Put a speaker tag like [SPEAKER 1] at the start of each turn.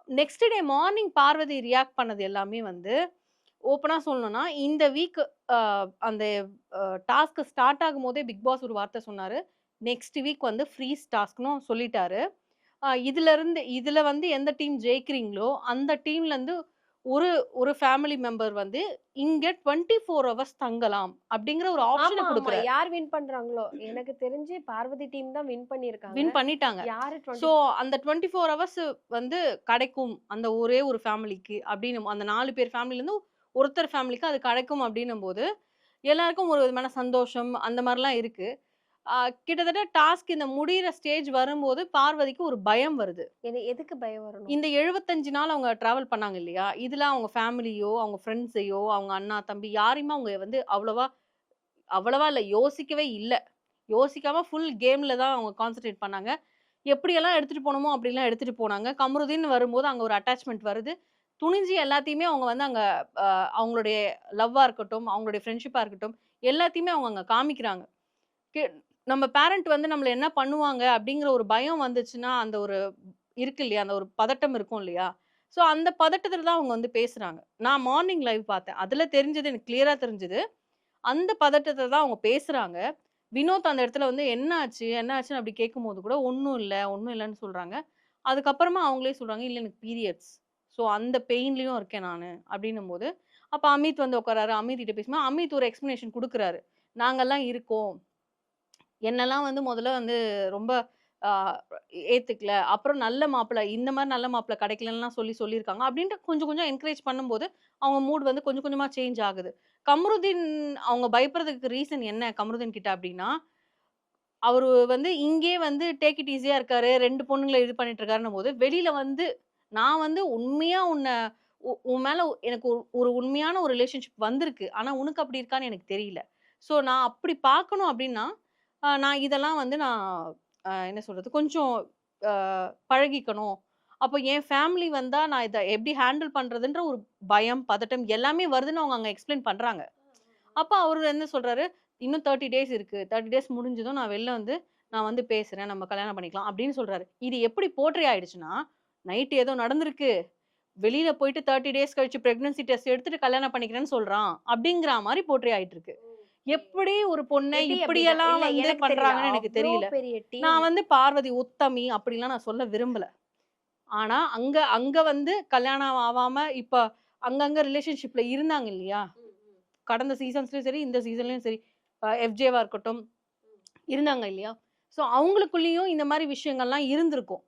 [SPEAKER 1] Next day morning Parvathi react பண்ணது எல்லாமே வந்து ஓப்பனா சொல்லணும்னா, இந்த வீக் அ அந்த டாஸ்க் ஸ்டார்ட் ஆகும்போதே பிக் பாஸ் ஒரு வார்த்த சொன்னாரு. நெக்ஸ்ட் வீக் வந்து ஃப்ரீஸ் டாஸ்க்ன்னு சொல்லிட்டாரு. இதுல வந்து எந்த டீம் ஜெயிக்கிறீங்களோ, அந்த டீம்லருந்து ஒரு ஒரு ஃபேமிலி மெம்பர் வந்து இங்க 24 ஹவர்ஸ் தங்கலாம். அப்படிங்கிற ஒரு
[SPEAKER 2] ஆமா,
[SPEAKER 1] ஆப்ஷன
[SPEAKER 2] ஆமா.
[SPEAKER 1] குடுக்குறாரு.
[SPEAKER 2] யார் வின் பண்றாங்களோ, எனக்கு தெரிஞ்சு பார்வதி டீம் தான் வின் பண்ணியிருக்காங்க.
[SPEAKER 1] வின் பண்ணிட்டாங்க.
[SPEAKER 2] யாரு
[SPEAKER 1] ஸோ
[SPEAKER 2] 20
[SPEAKER 1] அந்த 24 ஹவர்ஸ் வந்து கிடைக்கும். அந்த ஒரே ஒரு ஃபேமிலிக்கு அப்படின்னு அந்த 4 பேர் ஃபேமிலிலருந்து ஒருத்தர் ஃபேமிலிக்கு அது கிடைக்கும் அப்படின்னும்போது, எல்லாருக்கும் ஒரு விதமான சந்தோஷம் அந்த மாரிலாம் இருக்கு. அ கிட்டத்தட்ட டாஸ்க் இந்த முடியிற ஸ்டேஜ் வரும்போது பார்வதிக்கு ஒரு பயம் வருது.
[SPEAKER 2] எதுக்கு பயம் வரணும்?
[SPEAKER 1] இந்த 75 நாள் அவங்க டிராவல் பண்ணாங்க இல்லையா? இதுல அவங்க ஃபேமிலியோ, அவங்க ஃபிரெண்ட்ஸையோ, அவங்க அண்ணா, தம்பி யாரையுமே அவங்க வந்து அவ்வளவா அவ்வளவா இல்ல யோசிக்கவே இல்ல. யோசிக்காம ஃபுல் கேம்ல தான் அவங்க கான்சன்ட்ரேட் பண்ணாங்க. எப்படியெல்லாம் எடுத்துட்டு போணுமோ, அப்படிலாம் எடுத்துட்டு போனாங்க. கமருதீன் வரும்போது அங்க ஒரு அட்டாச்மென்ட் வருது. துணிஞ்சு எல்லாத்தையுமே அவங்க வந்து அங்க அ அவங்களுடைய லவ்வா இருக்கட்டும், அவங்களுடைய ஃப்ரெண்ட்ஷிப்பா இருக்கட்டும், எல்லாத்தையுமே அவங்க அங்க காமிக்கிறாங்க. கே நம்ம பேரண்ட் வந்து நம்மள என்ன பண்ணுவாங்க அப்படிங்கிற ஒரு பயம் வந்துச்சுன்னா, அந்த ஒரு இருக்கு இல்லையா? அந்த ஒரு பதட்டம் இருக்கும் இல்லையா? ஸோ அந்த பதட்டத்துல தான் அவங்க வந்து பேசுறாங்க. நான் மார்னிங் லைவ் பார்த்தேன். அதுல தெரிஞ்சது எனக்கு கிளியரா தெரிஞ்சது. அந்த பதட்டத்துல தான் அவங்க பேசுறாங்க. வினோத் அந்த இடத்துல வந்து "என்ன ஆச்சு? என்ன ஆச்சுன்னு?" அப்படி கேட்கும்போது கூட, "ஒண்ணும் இல்ல, ஒண்ணும் இல்லன்னு" சொல்றாங்க. அதுக்கப்புறமா அவங்களே சொல்றாங்க, "இல்ல எனக்கு பீரியட்ஸ். ஸோ அந்த பெயின்லயும் இருக்கேன் நானு." அப்படின்னும்போது, அப்ப அமித் வந்து உட்கார்றாரு. அமித் கிட்ட பேசும்போது, அமித் ஒரு எக்ஸ்ப்ளனேஷன் குடுக்குறாரு. "நாங்கலாம் இருக்கோம். என்னல்லாம் வந்து முதல்ல வந்து ரொம்ப ஆ ஏத்துக்கல. அப்புறம் நல்ல மாப்பிள்ளை, இந்த மாரி நல்ல மாப்பிள்ளை கிடைக்கலன்னுலாம் சொல்லியிருக்காங்க." அப்படின்ட்டு கொஞ்சம் கொஞ்சம் என்கரேஜ் பண்ணும்போது, அவங்க மூட் வந்து கொஞ்சம் கொஞ்சமா சேஞ்ச் ஆகுது. கமருதீன் அவங்க பயப்படுறதுக்கு ரீசன் என்ன கமருதீன் கிட்ட அப்படின்னா, அவரு வந்து இங்கேயே வந்து டேக் இட் ஈஸியா இருக்காரு. 2 பொண்ணுங்கள இது பண்ணிட்டு இருக்காருன்னும்போது, வெளியில வந்து நான் வந்து உண்மையா உன்ன உன் மேல எனக்கு ஒரு உண்மையான ஒரு ரிலேஷன்ஷிப் வந்திருக்கு. ஆனா உனக்கு அப்படி இருக்கான்னு எனக்கு தெரியல. ஸோ நான் அப்படி பார்க்கணும் அப்படின்னா, நான் இதெல்லாம் வந்து நான் என்ன சொல்றது? கொஞ்சம் அ பழகிக்கணும். அப்போ என் ஃபேமிலி வந்தா நான் இத எப்படி ஹேண்டில் பண்றதுன்ற ஒரு பயம், பதட்டம் எல்லாமே வருதுன்னு அவங்க அங்க எக்ஸ்ப்ளைன் பண்றாங்க. அப்ப அவரு என்ன சொல்றாரு, "இன்னும் 30 டேஸ் இருக்கு. 30 டேஸ் முடிஞ்சதும் நான் வெளில வந்து நான் வந்து பேசுறேன். நம்ம கல்யாணம் பண்ணிக்கலாம்." அப்படின்னு சொல்றாரு. இது எப்படி போர்ட்ரே ஆயிடுச்சுன்னா, நைட் ஏதோ நடந்திருக்கு. வெளியில போயிட்டு 30 டேஸ் கழிச்சு பிரெக்னன்சி டெஸ்ட் எடுத்துட்டு கல்யாணம் பண்ணிக்கிறேன்னு சொல்றான். அப்படிங்கிற மாரி போர்ட்ரே ஆயிட்டு இருக்கு.
[SPEAKER 2] ஓகே.
[SPEAKER 1] எப்படி ஒரு பொண்ண
[SPEAKER 2] எப்படி அப்படின்னா
[SPEAKER 1] இப்படியெல்லாம்
[SPEAKER 2] இல்ல
[SPEAKER 1] வந்து
[SPEAKER 2] எனக்கு தெரியல.
[SPEAKER 1] பண்றாங்கன்னு எனக்கு
[SPEAKER 2] அவ்ளோ
[SPEAKER 1] தெரியல.
[SPEAKER 2] பெரிய டீம்.
[SPEAKER 1] நான் வந்து பார்வதி உத்தமி அப்படிலாம் நான் சொல்ல விரும்பல. ஆனா அங்க அங்க வந்து கல்யாணம் ஆவாம இப்ப அங்கங்க ரிலேஷன்ஷிப்ல இருந்தாங்க இல்லையா?
[SPEAKER 2] ம், ம்.
[SPEAKER 1] கடந்த சீசன்ஸ்லயும் சரி, இந்த சீசன்லயும் சரி, எஃப்ஜேவா இருக்கட்டும், இருந்தாங்க இல்லையா? ஸோ அவங்களுக்குள்ளேயும் இந்த மாரி விஷயங்கள்லாம் இருந்திருக்கும்.